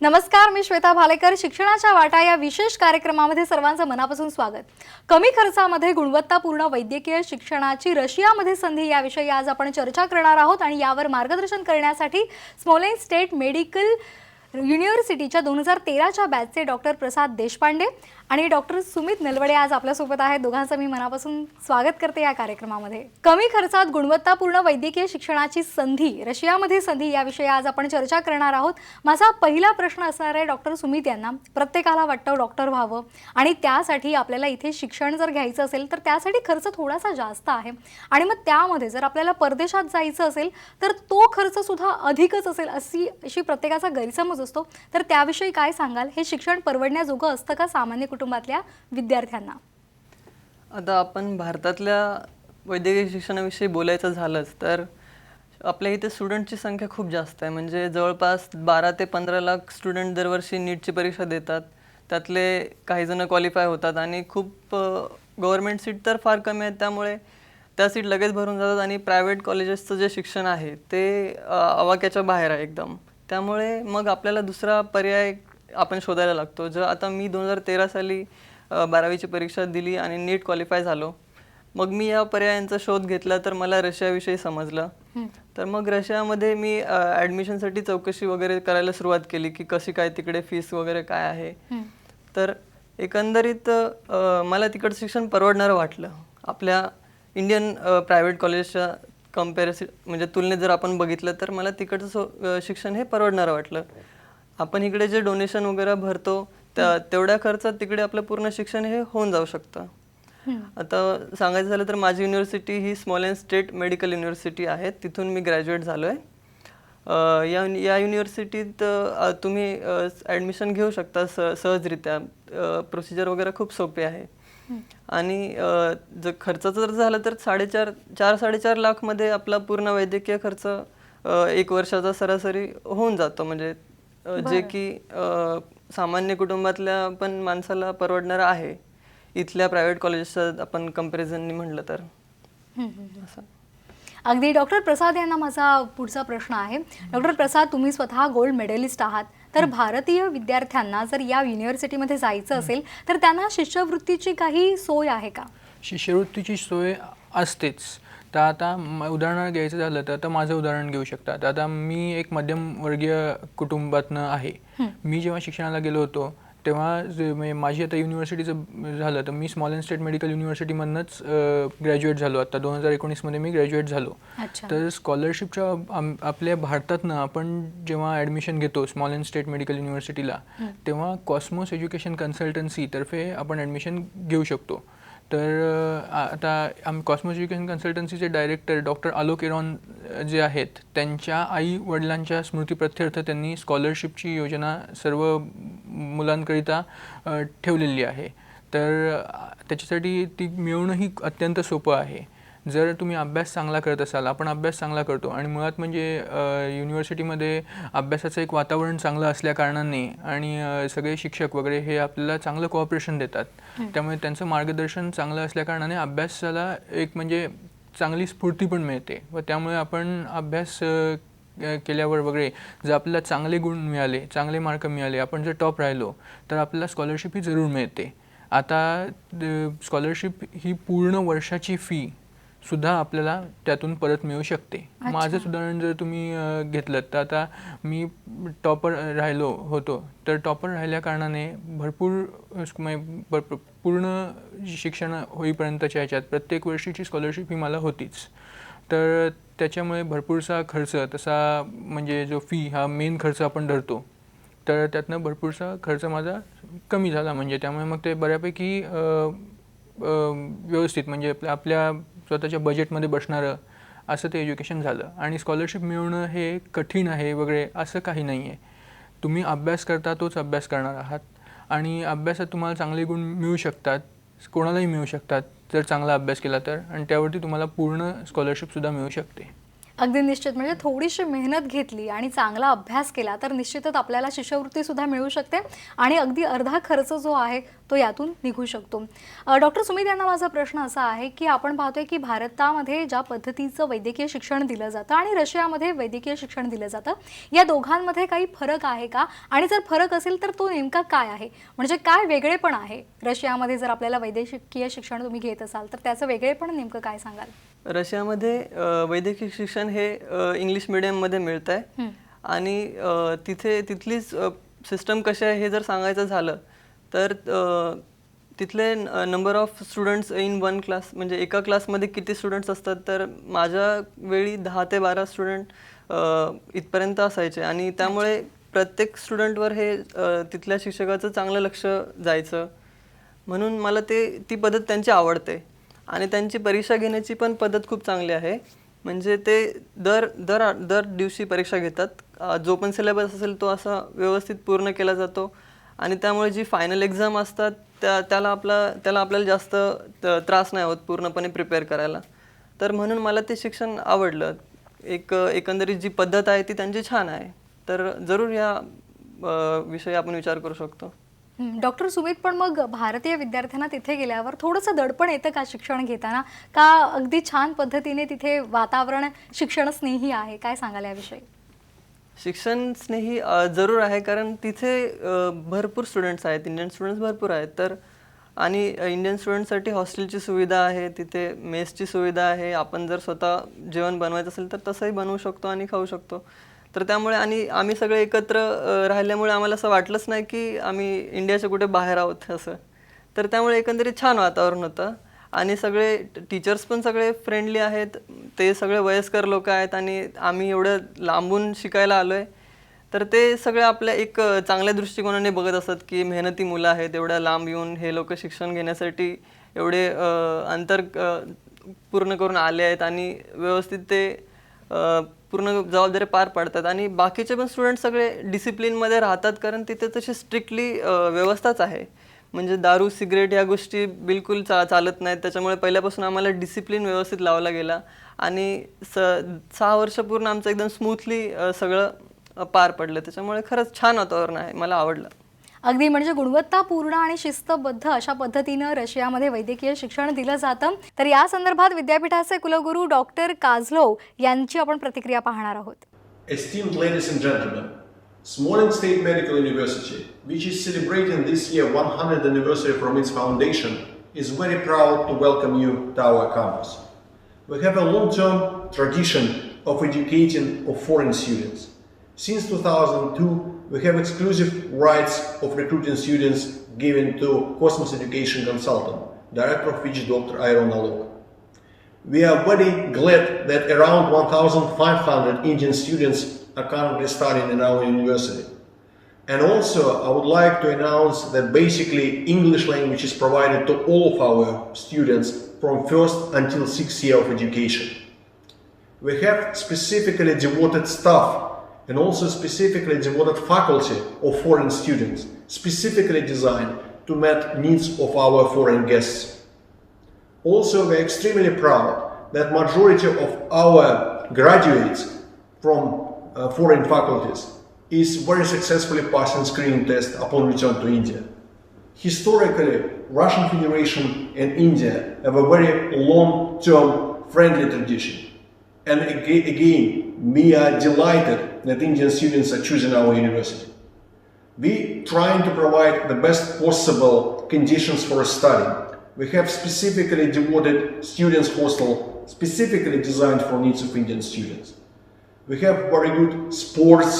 नमस्कार, मी श्वेता भालेकर. शिक्षणाच्या वाटा या विशेष कार्यक्रमामध्ये सर्वांचं मनापासून स्वागत. कमी खर्चामध्ये गुणवत्तापूर्ण वैद्यकीय शिक्षणाची रशियामध्ये संधी याविषयी आज आपण चर्चा करणार आहोत आणि यावर मार्गदर्शन करण्यासाठी स्मोलेन्स्क स्टेट मेडिकल युनिव्हर्सिटीच्या 2013च्या बॅचचे डॉक्टर प्रसाद देशपांडे आणि डॉक्टर सुमित नलवडे आज आपल्यासोबत आहेत. दोघांचं मी मनापासून स्वागत करते या कार्यक्रमामध्ये. कमी खर्चात गुणवत्तापूर्ण वैद्यकीय शिक्षणाची संधी, रशियामध्ये संधी याविषयी आज आपण चर्चा करणार आहोत. माझा पहिला प्रश्न असणार आहे डॉक्टर सुमित यांना. प्रत्येकाला वाटतं डॉक्टर व्हावं आणि त्यासाठी आपल्याला इथे शिक्षण जर घ्यायचं असेल तर त्यासाठी खर्च थोडासा जास्त आहे आणि मग त्यामध्ये जर आपल्याला परदेशात जायचं असेल तर तो खर्च सुद्धा अधिकच असेल अशी प्रत्येकाचा गैरसमज असतो. तर त्याविषयी काय सांगाल? हे शिक्षण परवडण्याजोगं असतं का सामान्य कुटुंबातल्या विद्यार्थ्यांना? आता आपण भारतातल्या वैद्यकीय शिक्षणाविषयी बोलायचं झालंच तर आपल्या इथे स्टुडंटची संख्या खूप जास्त आहे. म्हणजे जवळपास 12 ते 15 लाख स्टुडंट दरवर्षी नीटची परीक्षा देतात. त्यातले काही जण क्वालिफाय होतात आणि खूप गव्हर्मेंट सीट तर फार कमी आहेत, त्यामुळे त्या सीट लगेच भरून जातात आणि प्रायव्हेट कॉलेजेसचं जे शिक्षण आहे ते आवाक्याच्या बाहेर आहे एकदम. त्यामुळे मग आपल्याला दुसरा पर्याय आपण शोधायला लागतो. आता मी 2013 साली 12वीची परीक्षा दिली आणि नीट क्वालिफाय झालो. मग मी या पर्यायांचा शोध घेतला तर मला रशियाविषयी समजलं. तर मग रशियामध्ये मी ॲडमिशनसाठी चौकशी वगैरे करायला सुरुवात केली की कशी काय तिकडे फीस वगैरे काय आहे. तर एकंदरीत मला तिकडचं शिक्षण परवडणारं वाटलं. आपल्या इंडियन प्रायव्हेट कॉलेजच्या कम्पॅरिझन म्हणजे तुलनेत जर आपण बघितलं तर मला तिकडचं शिक्षण हे परवडणारं वाटलं. आपण इकडे जे डोनेशन वगैरे भरतो तेवढ्या खर्चात तिकडे आपलं पूर्ण शिक्षण हे होऊन जाऊ शकतं. आता सांगायचं झालं तर माझी युनिव्हर्सिटी ही स्मोलेन्स्क स्टेट मेडिकल युनिव्हर्सिटी आहे. तिथून मी ग्रॅज्युएट झालो आहे. या युनिव्हर्सिटीत तुम्ही ॲडमिशन घेऊ शकता सहजरित्या. प्रोसिजर वगैरे खूप सोपे आहे. आणि जर खर्चाचं जर झालं तर 4-4.5 लाखमध्ये आपला पूर्ण वैद्यकीय खर्च 1 वर्षाचा सरासरी होऊन जातो. म्हणजे जे की सामान्य कुटुंबातल्या पण माणसाला परवडणारं आहे इथल्या प्रायव्हेट कॉलेजचं आपण कंपॅरिझननी म्हटलं तर. अगदी. डॉक्टर प्रसाद यांना माझा पुढचा प्रश्न आहे. डॉक्टर प्रसाद, तुम्ही स्वतः गोल्ड मेडलिस्ट आहात. तर भारतीय विद्यार्थ्यांना जर या युनिव्हर्सिटीमध्ये जायचं असेल तर त्यांना शिष्यवृत्तीची काही सोय आहे का? शिष्यवृत्तीची सोय असतेच. तर आता उदाहरण घ्यायचं झालं तर आता माझं उदाहरण घेऊ शकता. तर आता मी एक मध्यमवर्गीय कुटुंबातनं आहे. मी जेव्हा शिक्षणाला गेलो होतो तेव्हा माझी आता युनिव्हर्सिटीचं झालं तर मी स्मॉलेन्स्क स्टेट मेडिकल युनिव्हर्सिटीमधनंच ग्रॅज्युएट झालो. आता 2019मध्ये मी ग्रॅज्युएट झालो. तर स्कॉलरशिपच्या आपल्या भारतातनं आपण जेव्हा ॲडमिशन घेतो स्मॉलेन्स्क स्टेट मेडिकल युनिव्हर्सिटीला तेव्हा कॉस्मोस एज्युकेशन कन्सल्टन्सीतर्फे आपण ॲडमिशन घेऊ शकतो. तर आता कॉस्मोस एज्युकेशन कन्सल्टन्सीचे डायरेक्टर डॉक्टर आलोक एरॉन जे आहेत त्यांच्या आई वडिलांच्या स्मृतिप्रित्यर्थ त्यांनी स्कॉलरशिपची योजना सर्व मुलांकरिता ठेवलेली आहे. तर त्याच्यासाठी ती मिळवणंही अत्यंत सोपं आहे. जर तुम्ही अभ्यास चांगला करत असाल, आपण अभ्यास चांगला करतो आणि मुळात म्हणजे युनिव्हर्सिटीमध्ये अभ्यासाचं एक वातावरण चांगलं असल्याकारणाने आणि सगळे शिक्षक वगैरे हे आपल्याला चांगलं कोऑपरेशन देतात. त्यामुळे त्यांचं मार्गदर्शन चांगलं असल्याकारणाने अभ्यासाला एक म्हणजे चांगली स्फूर्ती पण मिळते व त्यामुळे आपण अभ्यास केल्यावर वगैरे जर आपल्याला चांगले गुण मिळाले, चांगले मार्क मिळाले, आपण जर टॉप राहिलो तर आपल्याला स्कॉलरशिप ही जरूर मिळते. आता स्कॉलरशिप ही पूर्ण वर्षाची फी सुद्धा आपल्याला त्यातून परत मिळू शकते. माझंच उदाहरण जर तुम्ही घेतलं तर आता मी टॉपर राहिलो होतो. तर टॉपर राहिल्या कारणाने भरपूर पूर्ण शिक्षण होईपर्यंतच्या ह्याच्यात प्रत्येक वर्षीची स्कॉलरशिप ही मला होतीच. तर त्याच्यामुळे भरपूरसा खर्च तसा म्हणजे जो फी हा मेन खर्च आपण धरतो तर त्यातनं भरपूरसा खर्च माझा कमी झाला. म्हणजे त्यामुळे मग ते बऱ्यापैकी व्यवस्थित म्हणजे आपल्या स्वतःच्या बजेटमध्ये बसणारं असं ते एज्युकेशन झालं. आणि स्कॉलरशिप मिळवणं हे कठीण आहे वगैरे असं काही नाही आहे. तुम्ही अभ्यास करता तोच अभ्यास करणार आहात आणि अभ्यासात तुम्हाला चांगले गुण मिळू शकतात, कोणालाही मिळू शकतात जर चांगला अभ्यास केला तर, आणि त्यावरती तुम्हाला पूर्ण स्कॉलरशिपसुद्धा मिळू शकते. अगदी निश्चित. म्हणजे थोडीशी मेहनत घेतली आणि चांगला अभ्यास केला तर निश्चितच आपल्याला शिष्यवृत्ती सुद्धा मिळू शकते आणि अगदी अर्धा खर्च जो आहे तो यातून निघू शकतो. डॉक्टर सुमित यांना माझा प्रश्न असा आहे की आपण पाहतोय की भारतामध्ये ज्या पद्धतीचं वैद्यकीय शिक्षण दिलं जातं आणि रशियामध्ये वैद्यकीय शिक्षण दिलं जातं, या दोघांमध्ये काही फरक आहे का? आणि जर फरक असेल तर तो नेमका काय आहे? म्हणजे काय वेगळेपण आहे रशियामध्ये जर आपल्याला वैद्यकीय शिक्षण तुम्ही घेत असाल तर त्याचं वेगळेपण नेमकं काय सांगाल? रशियामध्ये वैद्यकीय शिक्षण हे इंग्लिश मिडियममध्ये मिळतं आहे आणि तिथलीच सिस्टम कशी आहे हे जर सांगायचं झालं तर तिथले number of students in one class, म्हणजे एका क्लासमध्ये किती स्टुडंट्स असतात, तर माझ्या वेळी 10 ते 12 स्टुडंट इथपर्यंत असायचे आणि त्यामुळे प्रत्येक स्टुडंटवर हे तिथल्या शिक्षकाचं चांगलं लक्ष जायचं. म्हणून मला ती पद्धत त्यांची आवडते आणि त्यांची परीक्षा घेण्याची पण पद्धत खूप चांगली आहे. म्हणजे ते दर दिवशी परीक्षा घेतात. जो पण सिलेबस असेल तो असा व्यवस्थित पूर्ण केला जातो आणि त्यामुळे जी फायनल एक्झाम असतात त्याला आपल्याला जास्त त्रास नाही होत पूर्णपणे प्रिपेअर करायला. तर म्हणून मला ते शिक्षण आवडलं. एकंदरीत जी पद्धत आहे ती त्यांची छान आहे. तर जरूर या विषयी आपण विचार करू शकतो. डॉक्टर सुमित, पण मग भारतीय विद्यार्थ्यांना तिथे गेल्यावर थोडंसं दडपण येतं का शिक्षण घेताना? का अगदी छान पद्धतीने तिथे वातावरण शिक्षण स्नेही आहे? काय सांगाल याविषयी? शिक्षण स्नेही जरूर आहे, कारण तिथे भरपूर स्टुडंट्स आहेत, इंडियन स्टुडंट्स भरपूर आहेत. तर आणि इंडियन स्टुडंटसाठी हॉस्टेलची सुविधा आहे, तिथे मेसची सुविधा आहे. आपण जर स्वतः जेवण बनवायचं असेल तर तसंही बनवू शकतो आणि खाऊ शकतो. तर त्यामुळे आणि आम्ही सगळे एकत्र राहिल्यामुळे आम्हाला असं वाटलंच नाही की आम्ही इंडियाच्या कुठे बाहेर आहोत असं. तर त्यामुळे एकंदरीत छान वातावरण होतं आणि सगळे टीचर्स पण सगळे फ्रेंडली आहेत. ते सगळे वयस्कर लोक आहेत आणि आम्ही एवढं लांबून शिकायला आलो आहे, तर ते सगळे आपल्या एक चांगल्या दृष्टिकोनाने बघत असतात की मेहनती मुलं आहेत, एवढ्या लांब येऊन हे लोक शिक्षण घेण्यासाठी एवढे अंतर पूर्ण करून आले आहेत आणि व्यवस्थित ते पूर्ण जबाबदारी पार पाडतात. आणि बाकीचे पण स्टुडंट सगळे डिसिप्लिनमध्ये राहतात, कारण तिथे तशी स्ट्रिक्टली व्यवस्थाच आहे. म्हणजे दारू सिगरेट या गोष्टी बिलकुल चालत नाहीत. त्याच्यामुळे पहिल्यापासून आम्हाला डिसिप्लिन व्यवस्थित लावला गेला आणि 6 वर्ष पूर्ण आमचं एकदम स्मूथली सगळं पार पडलं. त्याच्यामुळे खरंच छान वातावरण आहे, मला आवडलं. अगदी म्हणजे गुणवत्तापूर्ण आणि शिस्तबद्ध अशा पद्धतीनं रशियामध्ये वैद्यकीय शिक्षण दिलं जातं. तर या संदर्भात विद्यापीठाचे कुलगुरू डॉक्टर काझलोव यांची आपण प्रतिक्रिया पाहणार आहोत. Esteemed ladies and gentlemen, Smolensk State Medical University, which is celebrating this year 100th anniversary from its foundation, is very proud to welcome you to our campus. We have a long-term tradition of educating of foreign students. Since 2002, we have exclusive rights of recruiting students given to Cosmos Education Consultant, director of which is Dr. Iron Alok. We are very glad that around 1,500 Indian students are currently studying in our university. And also, I would like to announce that basically English language is provided to all of our students from first until 6th year of education. We have specifically devoted staff and also specifically devoted faculty of foreign students, specifically designed to meet needs of our foreign guests. Also, we are extremely proud that majority of our graduates from foreign faculties is very successfully passing screening test upon return to India. Historically, Russian Federation and India have a very long-term friendly tradition. And again, we are delighted that Indian students are choosing our university. We trying to provide the best possible conditions for studying. We have specifically devoted students hostel specifically designed for needs of Indian students. We have very good sports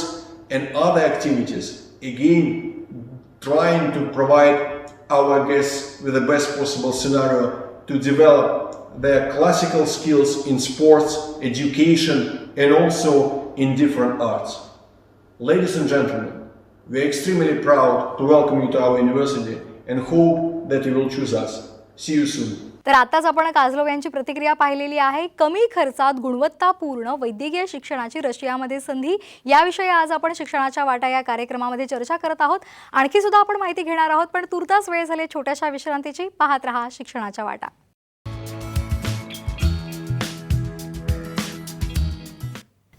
and other activities, again trying to provide our guests with the best possible scenario to develop their classical skills in sports, education, and also in different arts. Ladies and gentlemen, we are extremely proud to welcome you to our university and hope that you will choose us. See you soon. तर आताच आपण काझलोव यांची प्रतिक्रिया पाहिलेली आहे. कमी खर्चात गुणवत्तापूर्ण वैद्यकीय शिक्षणाची रशियामध्ये संधी, याविषयी आज आपण शिक्षणाच्या वाटा या कार्यक्रमामध्ये चर्चा करत आहोत. आणखी सुद्धा आपण माहिती घेणार आहोत, पण तुर्तास वेळ झाली छोट्याशा विश्रांतीची. पाहत रहा शिक्षणाच्या वाटा.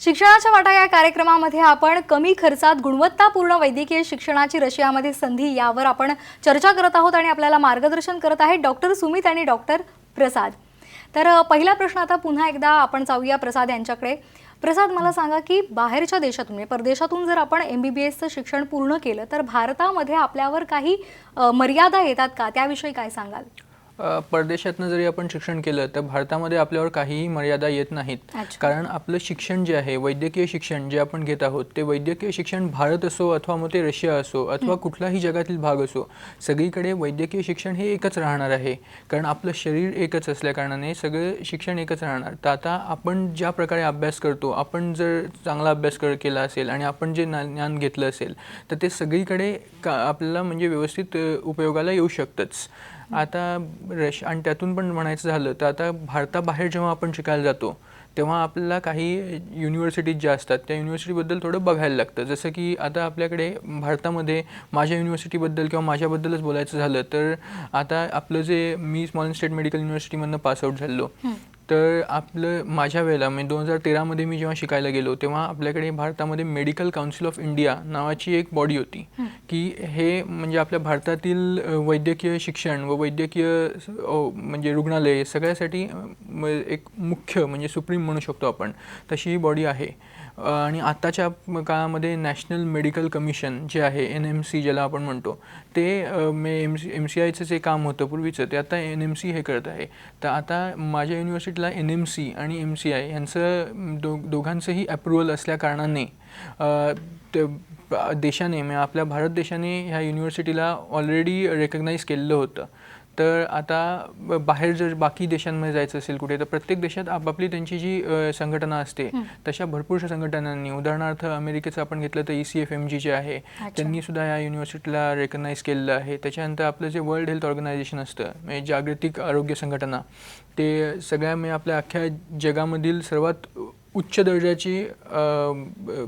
शिक्षणाच्या वाटा या कार्यक्रमामध्ये आपण कमी खर्चात गुणवत्तापूर्ण वैद्यकीय शिक्षणाची रशियामध्ये संधी यावर आपण चर्चा करत आहोत आणि आपल्याला मार्गदर्शन करत आहेत डॉक्टर सुमित आणि डॉक्टर प्रसाद. तर पहिला प्रश्न आता पुन्हा एकदा आपण जाऊया प्रसाद यांच्याकडे. प्रसाद, मला सांगा की बाहेरच्या देशातून म्हणजे परदेशातून जर आपण MBBSचं शिक्षण पूर्ण केलं तर भारतामध्ये आपल्यावर काही मर्यादा येतात का, त्याविषयी काय सांगाल? परदेशातनं जरी आपण शिक्षण केलं तर भारतामध्ये आपल्यावर काहीही मर्यादा येत नाहीत. अच्छा. कारण आपलं शिक्षण जे आहे, वैद्यकीय शिक्षण जे आपण घेत आहोत, ते वैद्यकीय शिक्षण भारत असो अथवा मग ते रशिया असो अथवा कुठलाही जगातील भाग असो, सगळीकडे वैद्यकीय शिक्षण हे एकच राहणार आहे. कारण आपलं शरीर एकच असल्या कारणाने सगळं शिक्षण एकच राहणार. तर आता आपण ज्या प्रकारे अभ्यास करतो, आपण जर चांगला अभ्यास केला असेल आणि आपण जे ज्ञान घेतलं असेल तर ते सगळीकडे आपल्याला म्हणजे व्यवस्थित उपयोगाला येऊ शकतंच. आता आणि त्यातून पण म्हणायचं झालं तर आता भारताबाहेर जेव्हा आपण शिकायला जातो तेव्हा आपल्याला काही युनिव्हर्सिटीज ज्या असतात त्या युनिव्हर्सिटीबद्दल थोडं बघायला लागतं. जसं की आता आपल्याकडे भारतामध्ये माझ्या युनिव्हर्सिटीबद्दल किंवा माझ्याबद्दलच बोलायचं झालं तर आता आपलं जे मी स्मॉल स्टेट मेडिकल युनिव्हर्सिटीमधनं पासआउट झालो, तर आपलं माझ्या वेळेला म्हणजे 2013मध्ये मी जेव्हा शिकायला गेलो तेव्हा आपल्याकडे भारतामध्ये मेडिकल काउन्सिल ऑफ इंडिया नावाची एक बॉडी होती की हे म्हणजे आपल्या भारतातील वैद्यकीय शिक्षण व वैद्यकीय म्हणजे रुग्णालय सगळ्यासाठी एक मुख्य म्हणजे सुप्रीम म्हणू शकतो आपण, तशी ही बॉडी आहे. आणि आत्ताच्या काळामध्ये नॅशनल मेडिकल कमिशन जे आहे NMC ज्याला आपण म्हणतो, ते MCIचं जे काम होतं पूर्वीचं ते आता NMC हे करत आहे. तर आता माझ्या युनिव्हर्सिटीला NMC आणि MCI यांचं दोघांचंही अप्रुव्हल असल्या कारणाने देशाने म्हणजे आपल्या भारत देशाने ह्या युनिव्हर्सिटीला ऑलरेडी रेकग्नाईज केलेलं होतं. तर आता बाहेर जर बाकी देशांमध्ये जायचं असेल कुठे तर प्रत्येक देशात आपापली त्यांची जी संघटना असते तशा भरपूरशा संघटनांनी, उदाहरणार्थ अमेरिकेचं आपण घेतलं तर ECFMG जे आहे त्यांनी सुद्धा या युनिव्हर्सिटीला रेकग्नाईज केलेलं आहे. त्याच्यानंतर आपलं जे वर्ल्ड हेल्थ ऑर्गनायझेशन असतं म्हणजे जागतिक आरोग्य संघटना, ते सगळ्या म्हणजे आपल्या अख्ख्या जगामधील सर्वात उच्च दर्जाची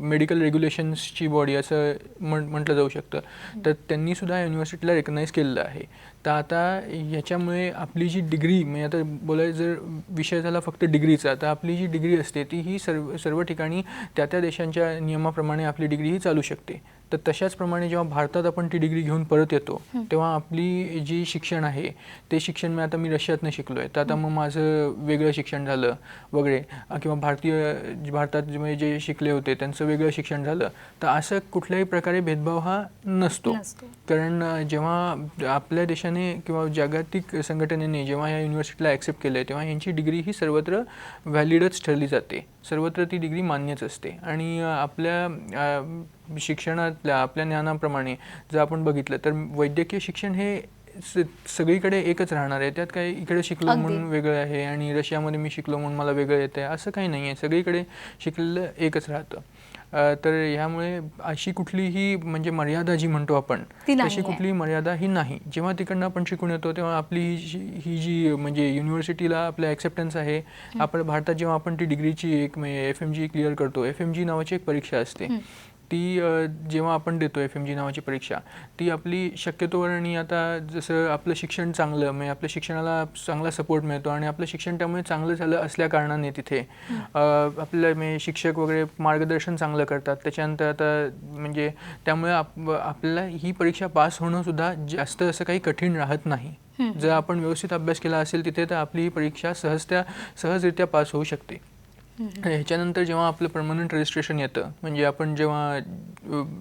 मेडिकल रेग्युलेशन्सची बॉडी असं म्हटलं जाऊ शकतं. तर त्यांनीसुद्धा युनिव्हर्सिटीला रेकग्नाईज केलेलं आहे. तर आता ह्याच्यामुळे आपली जी डिग्री म्हणजे आता बोलायचं जर विषय झाला फक्त डिग्रीचा, तर आपली जी डिग्री असते ती ही सर्व ठिकाणी त्या देशांच्या नियमाप्रमाणे आपली डिग्री ही चालू शकते. तर तशाचप्रमाणे जेव्हा भारतात आपण ती डिग्री घेऊन परत येतो तेव्हा आपली जी शिक्षण आहे ते शिक्षण आता मी रशियातनं शिकलो आहे, तर आता मग माझं वेगळं शिक्षण झालं वगैरे, किंवा भारतात जे शिकले होते त्यांचं वेगळं शिक्षण झालं. तर असं कुठल्याही प्रकारे भेदभाव हा नसतो. कारण जेव्हा आपल्या देशाने किंवा जागतिक संघटनेने जेव्हा या युनिव्हर्सिटीला ॲक्सेप्ट केलं आहे तेव्हा यांची डिग्री ही सर्वत्र व्हॅलिडच ठरली जाते, सर्वत्र ती डिग्री मान्यच असते. आणि आपल्या शिक्षणातल्या आपल्या ज्ञानाप्रमाणे जर आपण बघितलं तर वैद्यकीय शिक्षण हे सगळीकडे एकच राहणार आहे. त्यात काही इकडे शिकलो म्हणून वेगळं आहे आणि रशियामध्ये मी शिकलो म्हणून मला वेगळं येतं आहे असं काही नाही आहे. सगळीकडे शिकलेलं एकच राहतं. तर ह्यामुळे अशी कुठलीही म्हणजे मर्यादा जी म्हणतो आपण तशी कुठलीही मर्यादा ही नाही. जेव्हा तिकडनं आपण शिकून येतो तेव्हा आपली ही जी म्हणजे युनिव्हर्सिटीला आपलं ॲक्सेप्टन्स आहे. आपण भारतात जेव्हा आपण ती डिग्रीची एक FMG क्लिअर करतो, FMG नावाची एक परीक्षा असते, ती जेव्हा आपण देतो FMG नावाची परीक्षा, ती आपली शक्यतोवर आणि आता जसं आपलं शिक्षण चांगलं म्हणजे आपल्या शिक्षणाला चांगला सपोर्ट मिळतो आणि आपलं शिक्षण त्यामुळे चांगलं झालं असल्या कारणाने तिथे आपल्या म्हणजे शिक्षक वगैरे मार्गदर्शन चांगलं करतात. त्याच्यानंतर आता म्हणजे त्यामुळे आपल्याला ही परीक्षा पास होणं सुद्धा जास्त असं काही कठीण राहत नाही. जर आपण व्यवस्थित अभ्यास केला असेल तिथे तर आपली ही परीक्षा सहजरित्या पास होऊ शकते. ह्याच्यानंतर जेव्हा आपलं परमनंट रजिस्ट्रेशन येतं म्हणजे आपण जेव्हा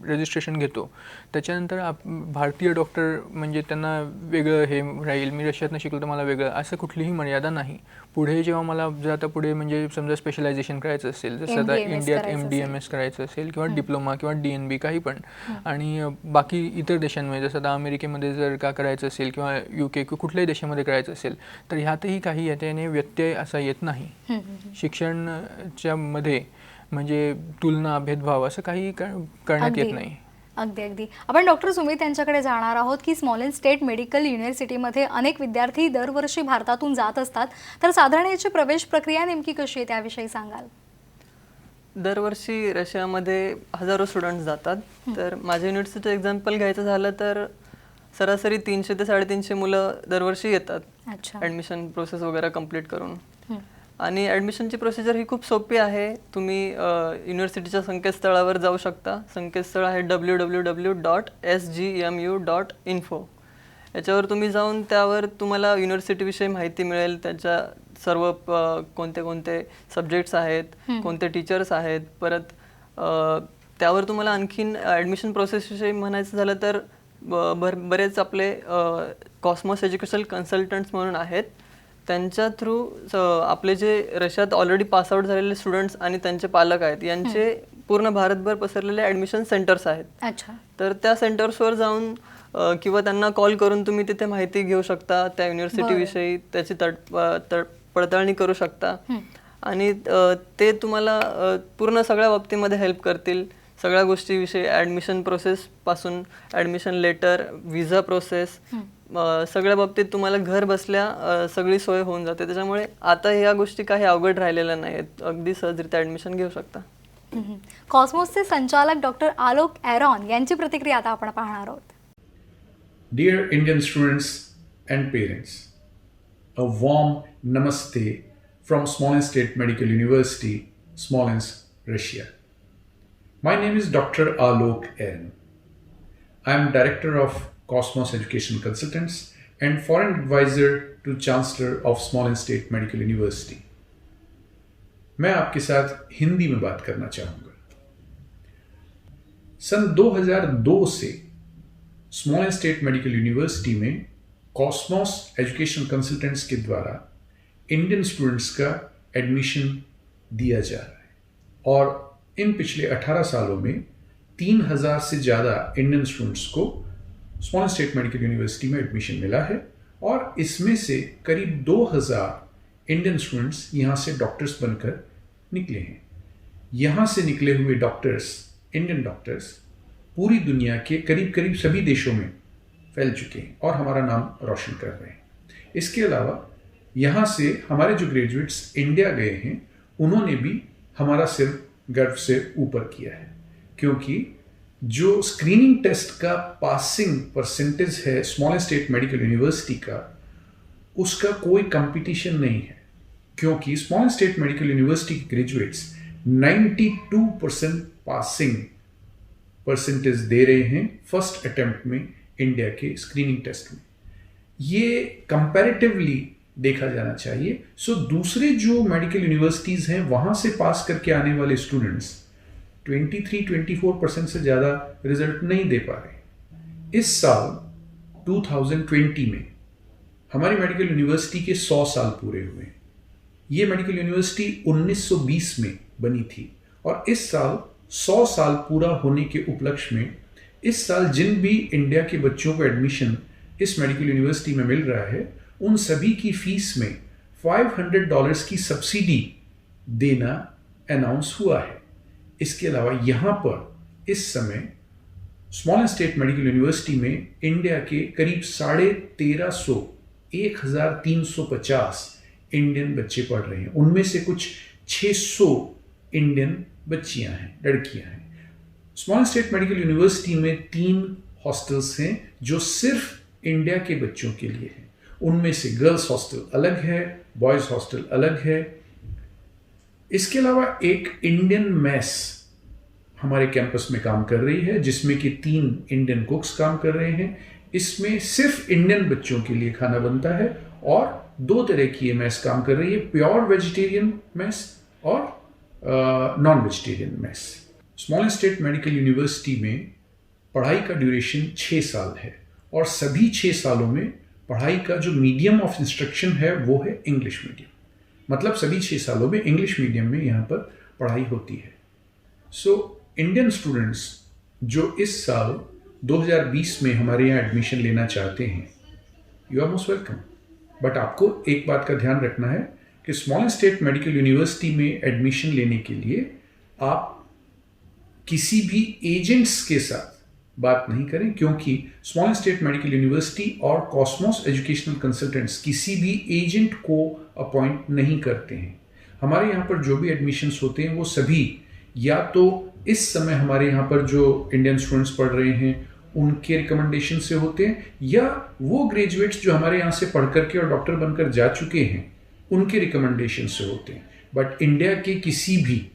रजिस्ट्रेशन घेतो त्याच्यानंतर भारतीय डॉक्टर म्हणजे त्यांना वेगळं हे राहील, मी रशियातनं शिकलो तर मला वेगळं असं कुठलीही मर्यादा नाही. पुढे जेव्हा मला जर आता पुढे म्हणजे समजा स्पेशलायझेशन करायचं असेल, जसं आता इंडियात MDMS करायचं असेल किंवा डिप्लोमा किंवा DNB काही पण, आणि बाकी इतर देशांमध्ये जसं आता अमेरिकेमध्ये जर का करायचं असेल किंवा UK कुठल्याही देशामध्ये करायचं असेल तर ह्यातही काही याच्याने व्यत्यय असा येत नाही. शिक्षणच्या मध्ये म्हणजे तुलना भेदभाव असं काही करण्यात येत नाही. अगदी आपण डॉक्टर सुमित यांच्याकडे जाणार आहोत की स्मॉल स्टेट मेडिकल युनिव्हर्सिटीमध्ये अनेक विद्यार्थी दरवर्षी भारतातून जात असतात, तर साधारण याची प्रवेश प्रक्रिया नेमकी कशी आहे त्याविषयी सांगाल? दरवर्षी रशियामध्ये हजारो स्टुडंट्स जातात. तर माझ्या युनिव्हर्सिटीचं एक्झाम्पल घ्यायचं झालं तर सरासरी 300 ते 350 मुलं दरवर्षी येतात ॲडमिशन प्रोसेस वगैरे कंप्लीट करून. आणि ॲडमिशनची प्रोसिजर ही खूप सोपी आहे. तुम्ही युनिव्हर्सिटीच्या संकेतस्थळावर जाऊ शकता. संकेतस्थळ आहे www.sgmu.info. याच्यावर तुम्ही जाऊन त्यावर तुम्हाला युनिव्हर्सिटीविषयी माहिती मिळेल. त्याच्या सर्व कोणते कोणते सब्जेक्ट्स आहेत, कोणते टीचर्स आहेत. परत त्यावर तुम्हाला आणखीन ॲडमिशन प्रोसेसविषयी म्हणायचं झालं तर बरेच आपले कॉस्मॉस एज्युकेशनल कन्सल्टंट्स म्हणून आहेत. त्यांच्या थ्रू आपले जे रशियात ऑलरेडी पासआउट झालेले स्टुडंट्स आणि त्यांचे पालक आहेत यांचे पूर्ण भारतभर पसरलेले ॲडमिशन सेंटर्स आहेत. अच्छा. तर त्या सेंटर्सवर जाऊन किंवा त्यांना कॉल करून तुम्ही तिथे माहिती घेऊ शकता. त्या युनिव्हर्सिटीविषयी त्याची पडताळणी करू शकता आणि ते तुम्हाला पूर्ण सगळ्या बाबतीमध्ये हेल्प करतील. सगळ्या गोष्टीविषयी ॲडमिशन प्रोसेसपासून ॲडमिशन लेटर, व्हिसा प्रोसेस, सगळ्या बाबतीत तुम्हाला घर बसल्या सगळी सोय होऊन जाते. त्याच्यामुळे आता ह्या गोष्टी काही अवघड राहिलेल्या नाही आहेत. अगदी सहजरित्या ॲडमिशन घेऊ शकता. कॉस्मॉसचे संचालक डॉक्टर आलोक एरॉन यांची प्रतिक्रिया आता आपण पाहणार आहोत. Dear Indian students and parents, a warm namaste from Smolensk State Medical University, Smolensk, Russia. My name is Dr. Alok Eran. I am Director of Cosmos Education Consultants and Foreign Advisor to Chancellor of Smolensk State Medical University. मैं आपके साथ हिंदी में बात करना चाहूँगा. सन 2002 से स्मॉलेंस्क state medical university में Cosmos education consultants के द्वारा Indian students का एडमिशन दिया जा रहा है और इन पिछले 18 सालों में 3000 से ज़्यादा इंडियन स्टूडेंट्स को स्मॉलेंस्क स्टेट मेडिकल यूनिवर्सिटी में एडमिशन मिला है और इसमें से करीब 2000 इंडियन स्टूडेंट्स यहाँ से डॉक्टर्स बनकर निकले हैं. यहाँ से निकले हुए डॉक्टर्स, इंडियन डॉक्टर्स, पूरी दुनिया के करीब करीब सभी देशों में फैल चुके हैं और हमारा नाम रोशन कर रहे हैं. इसके अलावा यहाँ से हमारे जो ग्रेजुएट्स इंडिया गए हैं उन्होंने भी हमारा सिर गर्व से ऊपर किया है, क्योंकि जो स्क्रीनिंग टेस्ट का पासिंग परसेंटेज है स्मॉलेंस्क स्टेट मेडिकल यूनिवर्सिटी का, उसका कोई कंपटीशन नहीं है, क्योंकि स्मॉलेंस्क स्टेट मेडिकल यूनिवर्सिटी के ग्रेजुएट्स 92% पासिंग परसेंटेज दे रहे हैं फर्स्ट अटेम्प्ट में इंडिया के स्क्रीनिंग टेस्ट में. ये कंपैरेटिवली देखा जाना चाहिए. सो दूसरे जो मेडिकल यूनिवर्सिटीज़ हैं वहाँ से पास करके आने वाले स्टूडेंट्स 23-24% से ज़्यादा रिजल्ट नहीं दे पा रहे. इस साल 2020 में हमारी मेडिकल यूनिवर्सिटी के 100 साल पूरे हुए. ये मेडिकल यूनिवर्सिटी 1920 में बनी थी और इस साल 100 साल पूरा होने के उपलक्ष्य में इस साल जिन भी इंडिया के बच्चों को एडमिशन इस मेडिकल यूनिवर्सिटी में मिल रहा है उन सभी की फीस में $500 की सब्सिडी देना अनाउंस हुआ है. इसके अलावा यहाँ पर इस समय स्मॉलेंस्क स्टेट मेडिकल यूनिवर्सिटी में इंडिया के करीब 1350 इंडियन बच्चे पढ़ रहे हैं. उनमें से कुछ 600 इंडियन बच्चियां हैं, लड़कियां हैं. स्मॉलेंस्क स्टेट मेडिकल यूनिवर्सिटी में 3 हॉस्टल्स हैं जो सिर्फ इंडिया के बच्चों के लिए हैं. उनमें से गर्ल्स हॉस्टल अलग है, बॉयज हॉस्टल अलग है. इसके अलावा एक इंडियन मैस हमारे कैंपस में काम कर रही है जिसमें कि 3 इंडियन कुक्स काम कर रहे हैं. इसमें सिर्फ इंडियन बच्चों के लिए खाना बनता है और 2 तरह की ये मैस काम कर रही है, प्योर वेजिटेरियन मैस और नॉन वेजिटेरियन मैस. स्मॉलेंस्क स्टेट मेडिकल यूनिवर्सिटी में पढ़ाई का ड्यूरेशन 6 साल है और सभी 6 सालों में पढ़ाई का जो मीडियम ऑफ इंस्ट्रक्शन है वो है इंग्लिश मीडियम. मतलब सभी 6 सालों में इंग्लिश मीडियम में यहाँ पर पढ़ाई होती है. सो इंडियन स्टूडेंट्स जो इस साल 2020 में हमारे यहाँ एडमिशन लेना चाहते हैं, you are most welcome. But आपको एक बात का ध्यान रखना है कि स्मॉलेंस्क स्टेट मेडिकल यूनिवर्सिटी में एडमिशन लेने के लिए आप किसी भी एजेंट्स के साथ बात नहीं करें, क्योंकि स्मॉलेंस्क स्टेट मेडिकल यूनिवर्सिटी और कॉस्मॉस एजुकेशनल कंसल्टेंट्स किसी भी एजेंट को अपॉइंट नहीं करते हैं. हमारे यहाँ पर जो भी एडमिशन्स होते हैं वो सभी या तो इस समय हमारे यहाँ पर जो इंडियन स्टूडेंट्स पढ़ रहे हैं उनके रिकमेंडेशन से होते हैं, या वो ग्रेजुएट्स जो हमारे यहाँ से पढ़ करके और डॉक्टर बनकर जा चुके हैं उनके रिकमेंडेशन से होते हैं, बट इंडिया के किसी भी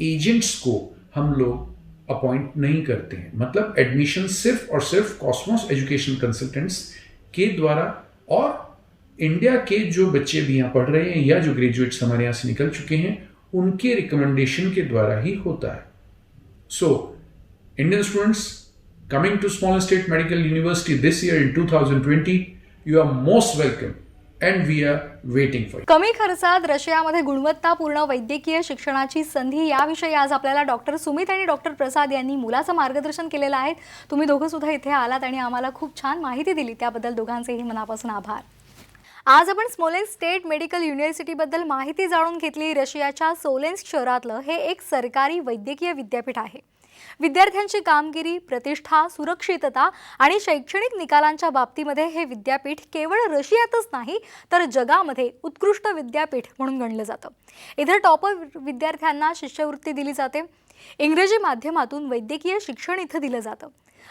एजेंट्स को हम लोग अपॉइंट नहीं करते हैं। मतलब एडमिशन सिर्फ और सिर्फ कॉस्मोस एजुकेशन कंसल्टेंट्स के द्वारा, और इंडिया के जो बच्चे भी यहाँ पढ़ रहे हैं या जो ग्रेजुएट्स हमारे यहाँ से निकल चुके हैं उनके रिकमेंडेशन के द्वारा ही होता है। So Indian students coming to small state medical university this year in 2020, you are most welcome and we are waiting for you. कमी खर्चात रशियामध्ये गुणवत्तापूर्ण वैद्यकीय शिक्षणाची संधी याविषयी आज आपल्याला डॉक्टर सुमित आणि डॉक्टर प्रसाद यांनी मुलाचं मार्गदर्शन केलेलं आहे. तुम्ही दोघं सुद्धा इथे आलात आणि आम्हाला खूप छान माहिती दिली, त्याबद्दल दोघांचेही मनापासून आभार. आज आपण स्मोलेन्स्क स्टेट मेडिकल युनिव्हर्सिटीबद्दल माहिती जाणून घेतली. रशियाच्या सोलेन्स्क शहरातलं हे एक सरकारी वैद्यकीय विद्यापीठ आहे. विद्यार्थ्यांची कामगिरी, प्रतिष्ठा, सुरक्षितता आणि शैक्षणिक निकालांच्या बाबतीमध्ये हे विद्यापीठ केवळ रशियातच नाही तर जगामध्ये उत्कृष्ट विद्यापीठ म्हणून गणलं जातं. इथे टॉपर विद्यार्थ्यांना शिष्यवृत्ती दिली जाते. इंग्रजी माध्यमातून वैद्यकीय शिक्षण इथं दिलं जातं.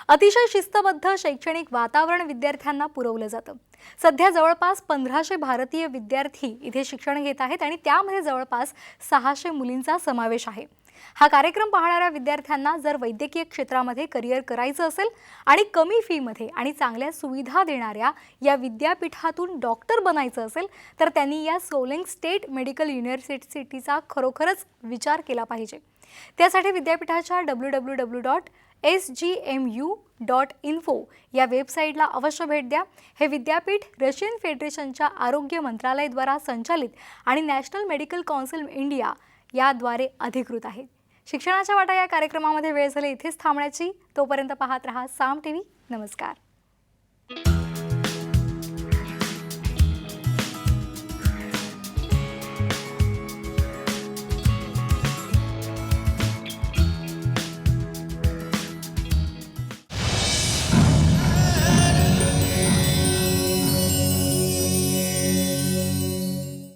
अतिशय शिस्तबद्ध शैक्षणिक वातावरण विद्यार्थ्यांना पुरवलं जातं. सध्या जवळपास 1500 भारतीय विद्यार्थी इथे शिक्षण घेत आहेत आणि त्यामध्ये जवळपास 600 मुलींचा समावेश आहे. हा कार्यक्रम पाहणाऱ्या विद्यार्थ्यांना जर वैद्यकीय क्षेत्रामध्ये करिअर करायचं असेल आणि कमी फीमध्ये आणि चांगल्या सुविधा देणाऱ्या या विद्यापीठातून डॉक्टर बनायचं असेल तर त्यांनी या सोलेन्स्क स्टेट मेडिकल युनिव्हर्सिटीचा खरोखरच विचार केला पाहिजे. त्यासाठी विद्यापीठाच्या www.sgmu.info या वेबसाईटला अवश्य भेट द्या. हे विद्यापीठ रशियन फेडरेशनच्या आरोग्य मंत्रालयाद्वारा संचालित आणि नॅशनल मेडिकल काउन्सिल इंडिया याद्वारे अधिकृत आहे. शिक्षणाच्या वाटा या कार्यक्रमामध्ये वेळ झाली इथेच थांबण्याची. तोपर्यंत पाहत रहा साम टीव्ही. नमस्कार.